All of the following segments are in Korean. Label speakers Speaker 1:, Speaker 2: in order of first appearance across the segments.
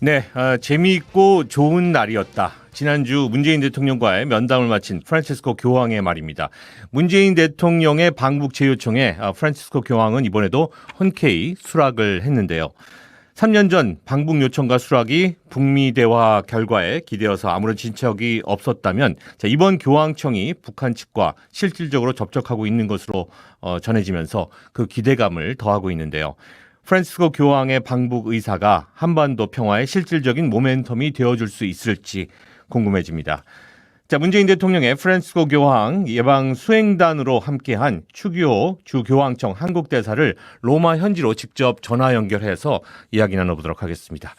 Speaker 1: 네, 재미있고 좋은 날이었다. 지난주 문재인 대통령과의 면담을 마친 프란치스코 교황의 말입니다. 문재인 대통령의 방북 재요청에 프란치스코 교황은 이번에도 흔쾌히 수락을 했는데요. 3년 전 방북 요청과 수락이 북미 대화 결과에 기대어서 아무런 진척이 없었다면 이번 교황청이 북한 측과 실질적으로 접촉하고 있는 것으로 전해지면서 그 기대감을 더하고 있는데요. 프란치스코 교황의 방북 의사가 한반도 평화의 실질적인 모멘텀이 되어줄 수 있을지 궁금해집니다. 문재인 대통령의 프란치스코 교황 예방 수행단으로 함께한 추기호 주교황청 한국대사를 로마 현지로 직접 전화 연결해서 이야기 나눠보도록 하겠습니다.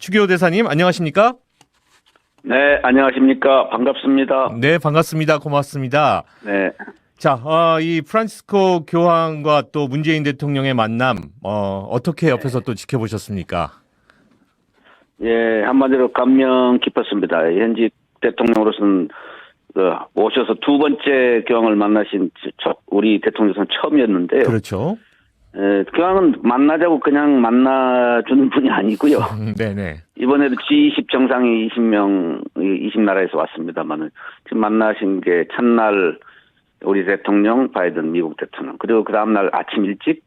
Speaker 1: 추기호 대사님 안녕하십니까?
Speaker 2: 네, 안녕하십니까. 반갑습니다.
Speaker 1: 네, 반갑습니다. 고맙습니다.
Speaker 2: 네.
Speaker 1: 이 프란치스코 교황과 또 문재인 대통령의 만남 어떻게 옆에서 또 지켜보셨습니까?
Speaker 2: 예, 한마디로 감명 깊었습니다. 현직 대통령으로서는 오셔서 두 번째 교황을 만나신 우리 대통령은 처음이었는데요.
Speaker 1: 그렇죠.
Speaker 2: 교황은 만나자고 그냥 만나주는 분이 아니고요.
Speaker 1: 네네.
Speaker 2: 이번에도 G20 정상이 20나라에서 왔습니다만 지금 만나신 게 첫날 우리 대통령, 바이든 미국 대통령, 그리고 그 다음날 아침 일찍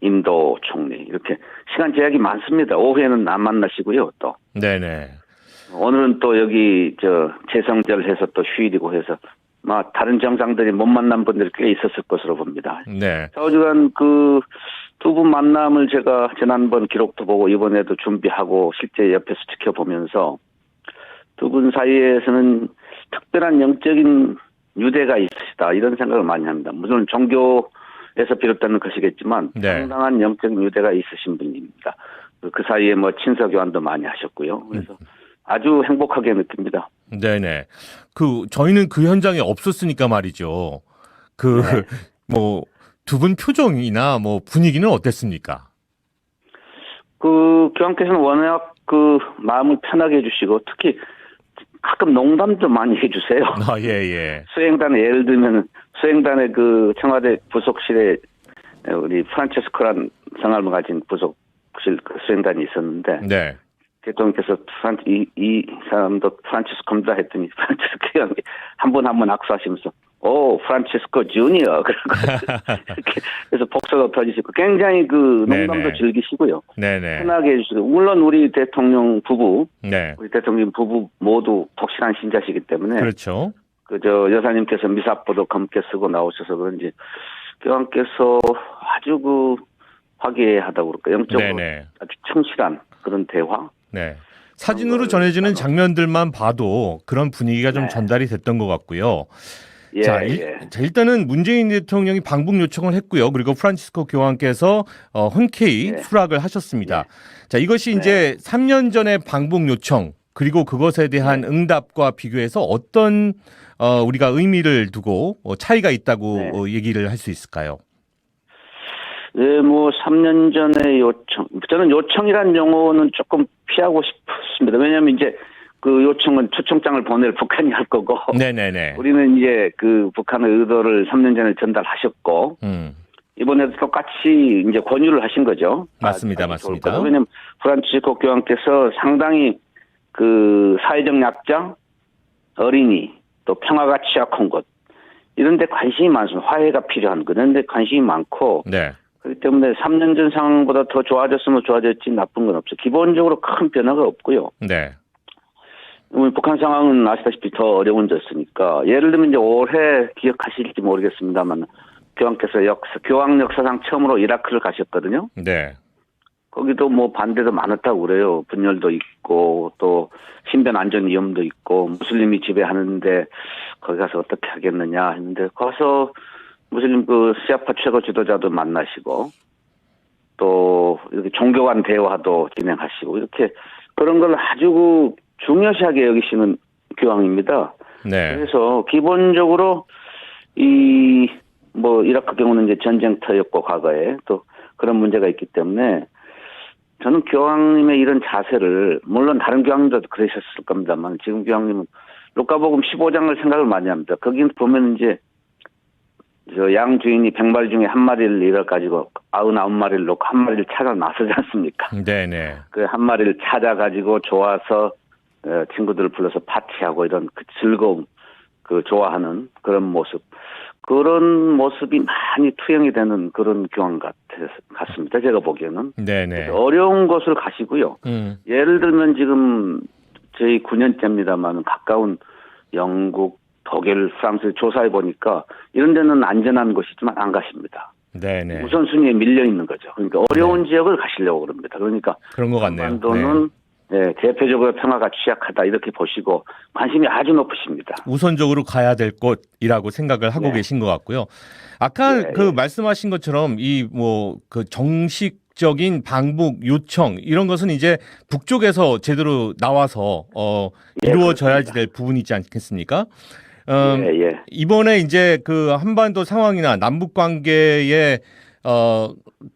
Speaker 2: 인도 총리, 이렇게 시간 제약이 많습니다. 오후에는 안 만나시고요, 또.
Speaker 1: 네네.
Speaker 2: 오늘은 또 여기, 제성절 해서 또 휴일이고 해서, 다른 정상들이 못 만난 분들이 꽤 있었을 것으로 봅니다.
Speaker 1: 네.
Speaker 2: 좌우지간 두 분 만남을 제가 지난번 기록도 보고 이번에도 준비하고 실제 옆에서 지켜보면서 두 분 사이에서는 특별한 영적인 유대가 있으시다 이런 생각을 많이 합니다. 물론 종교에서 비롯되는 것이겠지만
Speaker 1: 네.
Speaker 2: 상당한 영적인 유대가 있으신 분입니다. 그 사이에 친서 교환도 많이 하셨고요. 그래서 아주 행복하게 느낍니다.
Speaker 1: 네네. 저희는 그 현장에 없었으니까 말이죠.
Speaker 2: 네.
Speaker 1: 두 분 표정이나 분위기는 어땠습니까?
Speaker 2: 교황께서는 워낙 마음을 편하게 해주시고 특히 가끔 농담도 많이 해주세요.
Speaker 1: 예.
Speaker 2: 수행단에 예를 들면 수행단의 청와대 부속실에 우리 프란체스코란 성함을 가진 부속실 수행단이 있었는데
Speaker 1: 네. 대통령께서
Speaker 2: 이 사람도 프란치스코입니다 했더니 프란치스코 형이 한 분 악수하시면서 오 프란치스코 주니어 그래서 복서도 터지시고 굉장히 농담도
Speaker 1: 네네.
Speaker 2: 즐기시고요.
Speaker 1: 네네.
Speaker 2: 편하게 해주시고 물론 우리 대통령 부부
Speaker 1: 네.
Speaker 2: 우리 대통령 부부 모두 독실한 신자시기 때문에
Speaker 1: 그렇죠.
Speaker 2: 여사님께서 미사포도 검게 쓰고 나오셔서 그런지 교황께서 아주 화기애애하다고 그럴까 영적으로
Speaker 1: 네네.
Speaker 2: 아주 충실한 그런 대화.
Speaker 1: 네. 사진으로 전해지는 장면들만 봐도 그런 분위기가 좀
Speaker 2: 네.
Speaker 1: 전달이 됐던 것 같고요.
Speaker 2: 예,
Speaker 1: 일단은 문재인 대통령이 방북 요청을 했고요. 그리고 프란치스코 교황께서 흔쾌히
Speaker 2: 네.
Speaker 1: 수락을 하셨습니다. 이것이 이제 3년 전의 방북 요청 그리고 그것에 대한 응답과 비교해서 어떤 우리가 의미를 두고 차이가 있다고 얘기를 할 수 있을까요?
Speaker 2: 네, 3년 전의 요청. 저는 요청이란 용어는 조금 피하고 싶습니다. 왜냐하면 이제 요청은 초청장을 보낼 북한이 할 거고.
Speaker 1: 네네네.
Speaker 2: 우리는 이제 북한의 의도를 3년 전에 전달하셨고. 이번에도 똑같이 이제 권유를 하신 거죠.
Speaker 1: 맞습니다.
Speaker 2: 왜냐하면 프란치스코 교황께서 상당히 사회적 약자, 어린이, 또 평화가 취약한 곳. 이런 데 관심이 많습니다. 화해가 필요한 그런 데 관심이 많고.
Speaker 1: 네.
Speaker 2: 그렇기 때문에 3년 전 상황보다 더 좋아졌으면 좋아졌지 나쁜 건 없어요. 기본적으로 큰 변화가 없고요.
Speaker 1: 네.
Speaker 2: 북한 상황은 아시다시피 더 어려워졌으니까 예를 들면 이제 올해 기억하실지 모르겠습니다만 교황께서 교황 역사상 처음으로 이라크를 가셨거든요.
Speaker 1: 네.
Speaker 2: 거기도 반대도 많았다고 그래요. 분열도 있고 또 신변 안전 위험도 있고 무슬림이 지배하는데 거기 가서 어떻게 하겠느냐 했는데 가서 무슬림 시아파 최고 지도자도 만나시고 또 이렇게 종교 간 대화도 진행하시고 이렇게 그런 걸 아주 중요시하게 여기시는 교황입니다.
Speaker 1: 네.
Speaker 2: 그래서 기본적으로 이라크 경우는 이제 전쟁터였고 과거에 또 그런 문제가 있기 때문에 저는 교황님의 이런 자세를 물론 다른 교황님도 그러셨을 겁니다만 지금 교황님은 루카복음 15장을 생각을 많이 합니다. 거기 보면 이제 저 양 주인이 100마리 중에 한 마리를 잃어가지고 99마리를 놓고 한 마리를 찾아 나서지 않습니까?
Speaker 1: 네네.
Speaker 2: 그 한 마리를 찾아가지고 좋아서 친구들을 불러서 파티하고 이런 그 즐거움, 그 좋아하는 그런 모습, 그런 모습이 많이 투영이 되는 그런 교황 같습니다. 제가 보기에는.
Speaker 1: 네네.
Speaker 2: 어려운 곳을 가시고요. 예를 들면 지금 저희 9년째입니다만 가까운 영국, 독일, 프랑스 조사해 보니까 이런 데는 안전한 곳이지만 안 가십니다.
Speaker 1: 네네.
Speaker 2: 우선순위에 밀려 있는 거죠. 그러니까 어려운 지역을 가시려고 그럽니다. 그러니까
Speaker 1: 그런 것 같네요.
Speaker 2: 한반도는 대표적으로 평화가 취약하다 이렇게 보시고 관심이 아주 높으십니다.
Speaker 1: 우선적으로 가야 될 곳이라고 생각을 하고 계신 것 같고요. 아까 말씀하신 것처럼 이 뭐 그 정식적인 방북 요청 이런 것은 이제 북쪽에서 제대로 나와서 이루어져야지 될 부분이지 않겠습니까? 이번에 이제 그 한반도 상황이나 남북 관계의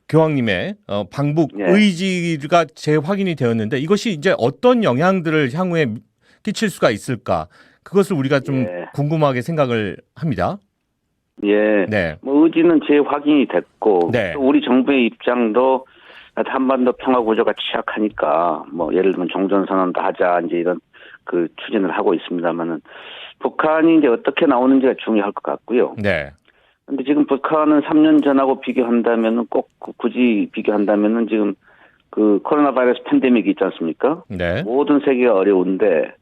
Speaker 1: 교황님의 방북 의지가 재확인이 되었는데 이것이 이제 어떤 영향들을 향후에 끼칠 수가 있을까? 그것을 우리가 좀 궁금하게 생각을 합니다. 네.
Speaker 2: 뭐 의지는 재확인이 됐고 또 우리 정부의 입장도 한반도 평화 구조가 취약하니까 뭐 예를 들면 종전선언도 하자 이제 이런 그 추진을 하고 있습니다만은 북한이 이제 어떻게 나오는지가 중요할 것 같고요. 근데 지금 북한은 3년 전하고 비교한다면은 꼭 굳이 비교한다면은 지금 그 코로나 바이러스 팬데믹이 있지 않습니까? 모든 세계가 어려운데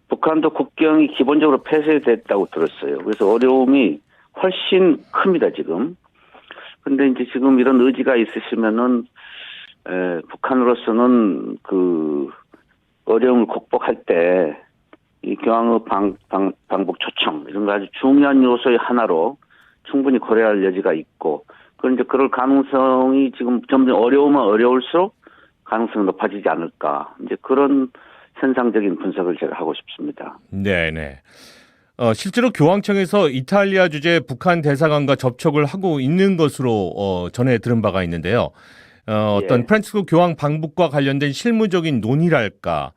Speaker 2: 북한도 국경이 기본적으로 폐쇄됐다고 들었어요. 그래서 어려움이 훨씬 큽니다, 지금. 근데 이제 지금 이런 의지가 있으시면은 북한으로서는 그 어려움을 극복할 때 이 교황의 방북 초청 이런 거 아주 중요한 요소의 하나로 충분히 고려할 여지가 있고 그런데 그럴 가능성이 지금 점점 어려우면 어려울수록 가능성이 높아지지 않을까 이제 그런 현상적인 분석을 제가 하고 싶습니다.
Speaker 1: 네네. 실제로 교황청에서 이탈리아 주재 북한 대사관과 접촉을 하고 있는 것으로 전해 들은 바가 있는데요. 어떤 프란치스코 교황 방북과 관련된 실무적인 논의랄까,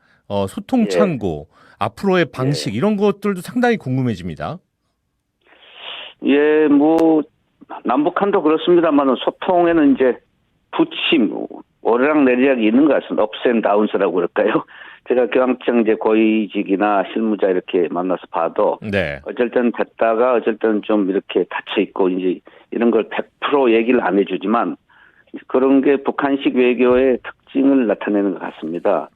Speaker 1: 소통 창구, 앞으로의 방식 이런 것들도 상당히 궁금해집니다.
Speaker 2: 뭐 남북한도 그렇습니다만 소통에는 이제 부침, 오르락내리락이 있는 것 같습니다. 업스 앤 다운스라고 그럴까요? 제가 교황청 이제 고위직이나 실무자 이렇게 만나서 봐도 어쩔 땐 됐다가 어쩔 때는 좀 이렇게 닫혀 있고 이제 이런 걸 100% 얘기를 안 해주지만 그런 게 북한식 외교의 특징을 나타내는 것 같습니다.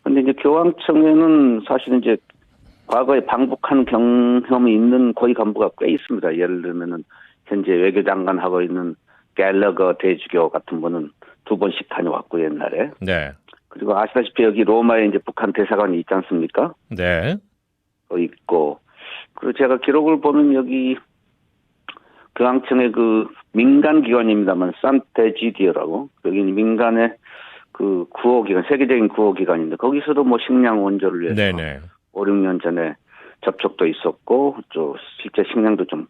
Speaker 2: 근데 이제 교황청에는 사실은 이제 과거에 방북한 경험이 있는 고위 간부가 꽤 있습니다. 예를 들면은 현재 외교장관 하고 있는 갤러거 대주교 같은 분은 2번씩 다녀왔고 옛날에. 그리고 아시다시피 여기 로마에 이제 북한 대사관이 있지 않습니까? 있고. 그리고 제가 기록을 보면 여기 교황청의 그 민간 기관입니다만 산테지디어라고 여기는 민간의 그 구호기관, 세계적인 구호기관인데 거기서도 뭐 식량 원조를 위해서 5, 6년 전에 접촉도 있었고 또 실제 식량도 좀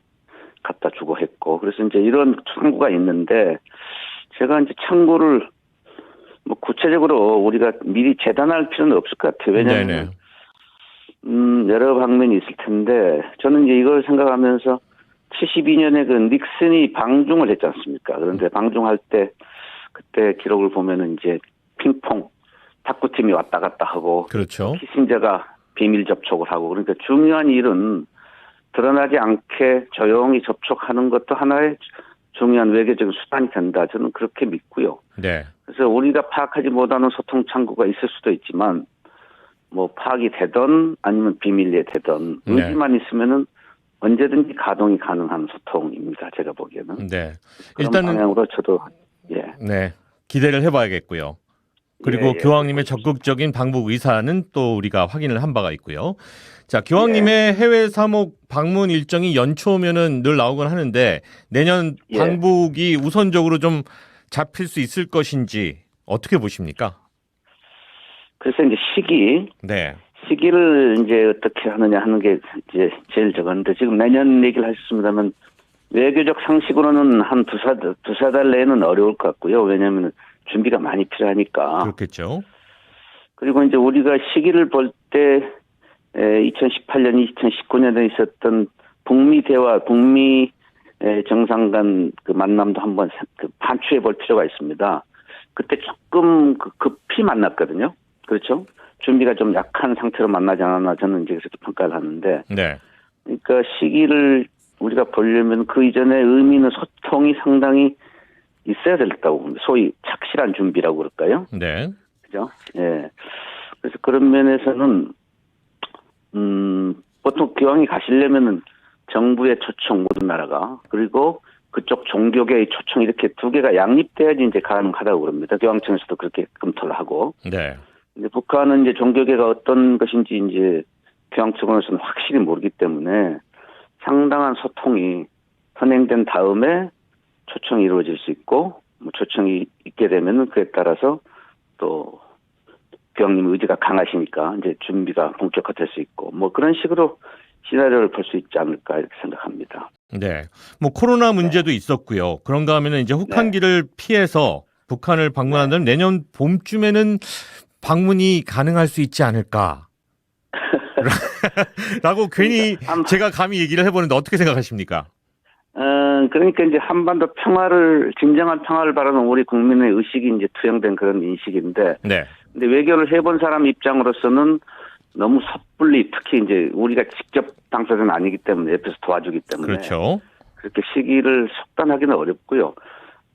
Speaker 2: 갖다 주고 했고 그래서 이제 이런 창구가 있는데 제가 이제 창구를 뭐 구체적으로 우리가 미리 재단할 필요는 없을 것 같아요. 왜냐하면 여러 방면이 있을 텐데 저는 이제 이걸 생각하면서 72년에 그 닉슨이 방중을 했지 않습니까? 그런데 방중할 때 그때 기록을 보면은 이제 핑퐁 탁구팀이 왔다 갔다 하고 키신저가 비밀 접촉을 하고 그러니까 중요한 일은 드러나지 않게 조용히 접촉하는 것도 하나의 중요한 외교적인 수단이 된다. 저는 그렇게 믿고요. 그래서 우리가 파악하지 못하는 소통 창구가 있을 수도 있지만 뭐 파악이 되든 아니면 비밀리에 되든 의지만 있으면은 언제든지 가동이 가능한 소통입니다. 제가 보기에는.
Speaker 1: 일단은
Speaker 2: 방향으로 저도
Speaker 1: 기대를 해봐야겠고요. 그리고 교황님의 적극적인 방북 의사는 또 우리가 확인을 한 바가 있고요. 자, 교황님의 해외 사목 방문 일정이 연초면은 늘 나오곤 하는데 내년 방북이 우선적으로 좀 잡힐 수 있을 것인지 어떻게 보십니까?
Speaker 2: 그래서 이제 시기를 이제 어떻게 하느냐 하는 게 이제 제일 적은데 지금 내년 얘기를 하셨습니다만 외교적 상식으로는 한 두세 달 내에는 어려울 것 같고요. 왜냐하면 준비가 많이 필요하니까.
Speaker 1: 그렇겠죠.
Speaker 2: 그리고 이제 우리가 시기를 볼 때 2018년, 2019년에 있었던 북미 대화, 북미 정상 간 그 만남도 한번 반추해 볼 필요가 있습니다. 그때 조금 급히 만났거든요. 그렇죠? 준비가 좀 약한 상태로 만나지 않았나 저는 이제 그렇게 평가를 하는데,
Speaker 1: 네.
Speaker 2: 그러니까 시기를 우리가 보려면 그 이전에 의미 있는 소통이 상당히 있어야 된다고 봅니다. 소위 착실한 준비라고 그럴까요?
Speaker 1: 네.
Speaker 2: 그죠? 예. 그래서 그런 면에서는 보통 기왕이 가시려면은 정부의 초청 모든 나라가, 그리고 그쪽 종교계의 초청, 이렇게 두 개가 양립돼야지 이제 가능하다고 그럽니다. 교황청에서도 그렇게 검토를 하고.
Speaker 1: 네.
Speaker 2: 근데 북한은 이제 종교계가 어떤 것인지 이제 교황청으로서는 확실히 모르기 때문에 상당한 소통이 선행된 다음에 초청이 이루어질 수 있고, 뭐 초청이 있게 되면은 그에 따라서 또 교황님 의지가 강하시니까 이제 준비가 본격화될 수 있고, 뭐 그런 식으로 시나리오를 볼 수 있지 않을까 이렇게 생각합니다.
Speaker 1: 네. 뭐 코로나 문제도 있었고요. 그런가 하면은 이제 혹한기를 피해서 북한을 방문한다면 내년 봄쯤에는 방문이 가능할 수 있지 않을까. 라고 괜히 제가 감히 얘기를 해보는데 어떻게 생각하십니까?
Speaker 2: 그러니까 이제 한반도 평화를, 진정한 평화를 바라는 우리 국민의 의식이 이제 투영된 그런 인식인데,
Speaker 1: 네.
Speaker 2: 근데 외교를 해본 사람 입장으로서는 너무 섣불리, 특히 이제 우리가 직접 당사자는 아니기 때문에 옆에서 도와주기 때문에
Speaker 1: 그렇죠.
Speaker 2: 그렇게 시기를 속단하기는 어렵고요.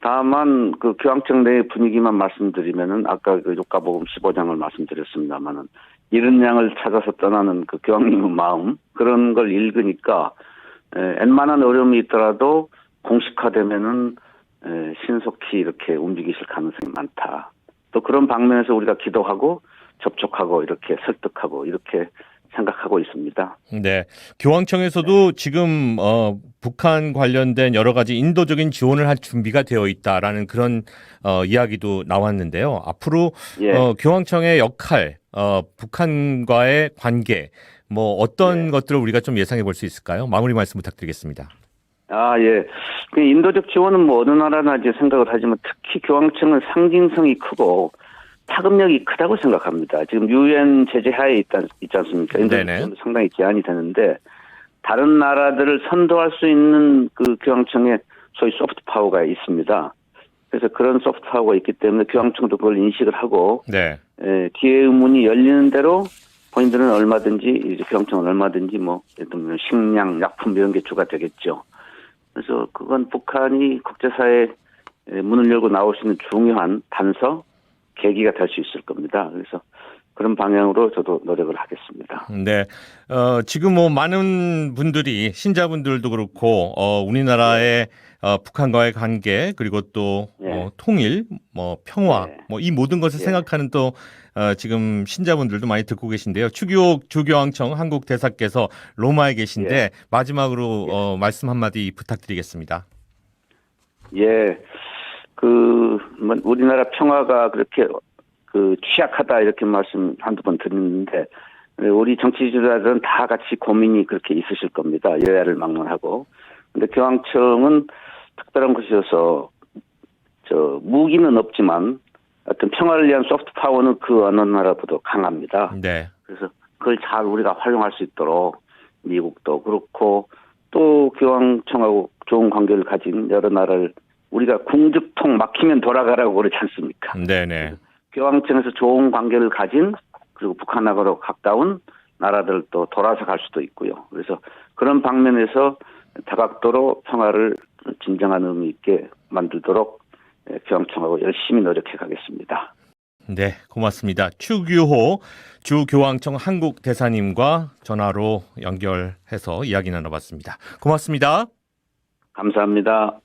Speaker 2: 다만 그 교황청 내 분위기만 말씀드리면은 아까 그 요가복음 15장을 말씀드렸습니다만은 이른 양을 찾아서 떠나는 그 교황님의 마음, 그런 걸 읽으니까 웬만한 어려움이 있더라도 공식화되면은 신속히 이렇게 움직이실 가능성이 많다. 또 그런 방면에서 우리가 기도하고 접촉하고 이렇게 설득하고 이렇게 생각하고 있습니다.
Speaker 1: 네. 교황청에서도 지금 북한 관련된 여러 가지 인도적인 지원을 할 준비가 되어 있다라는 그런 이야기도 나왔는데요. 앞으로
Speaker 2: 예.
Speaker 1: 교황청의 역할, 북한과의 관계, 뭐 어떤 것들을 우리가 좀 예상해 볼 수 있을까요? 마무리 말씀 부탁드리겠습니다.
Speaker 2: 예. 그 인도적 지원은 뭐 어느 나라나 이제 생각을 하지만 특히 교황청은 상징성이 크고 파급력이 크다고 생각합니다. 지금 유엔 제재 하에 있지 않습니까?
Speaker 1: 네네.
Speaker 2: 상당히 제한이 되는데 다른 나라들을 선도할 수 있는 그 교황청에 소위 소프트 파워가 있습니다. 그래서 그런 소프트 파워가 있기 때문에 교황청도 그걸 인식을 하고
Speaker 1: 네.
Speaker 2: 기회의 문이 열리는 대로 본인들은 얼마든지 이제 교황청은 얼마든지 뭐 예를 들면 식량, 약품 이런 게 추가되겠죠. 그래서 그건 북한이 국제사회에 문을 열고 나올 수 있는 중요한 단서, 계기가 될 수 있을 겁니다. 그래서 그런 방향으로 저도 노력을 하겠습니다.
Speaker 1: 네. 지금 뭐 많은 분들이 신자분들도 그렇고 우리나라의 북한과의 관계 그리고 또 통일, 뭐 평화, 뭐 이 모든 것을 생각하는 또 지금 신자분들도 많이 듣고 계신데요. 추기옥 주교황청 한국 대사께서 로마에 계신데 마지막으로 말씀 한마디 부탁드리겠습니다.
Speaker 2: 예. 우리나라 평화가 그렇게 취약하다 이렇게 말씀 한두 번 드렸는데, 우리 정치 지도자들은 다 같이 고민이 그렇게 있으실 겁니다. 여야를 막론하고. 근데 교황청은 특별한 곳이어서, 무기는 없지만, 어떤 평화를 위한 소프트 파워는 그 어느 나라보다 강합니다.
Speaker 1: 네.
Speaker 2: 그래서 그걸 잘 우리가 활용할 수 있도록 미국도 그렇고, 또 교황청하고 좋은 관계를 가진 여러 나라를 우리가 궁죽통 막히면 돌아가라고 그러지 않습니까?
Speaker 1: 네네.
Speaker 2: 교황청에서 좋은 관계를 가진, 그리고 북한하고 가까운 나라들도 돌아서 갈 수도 있고요. 그래서 그런 방면에서 다각도로 평화를 진정한 의미 있게 만들도록 교황청하고 열심히 노력해 가겠습니다.
Speaker 1: 네, 고맙습니다. 추규호 주교황청 한국 대사님과 전화로 연결해서 이야기 나눠봤습니다. 고맙습니다.
Speaker 2: 감사합니다.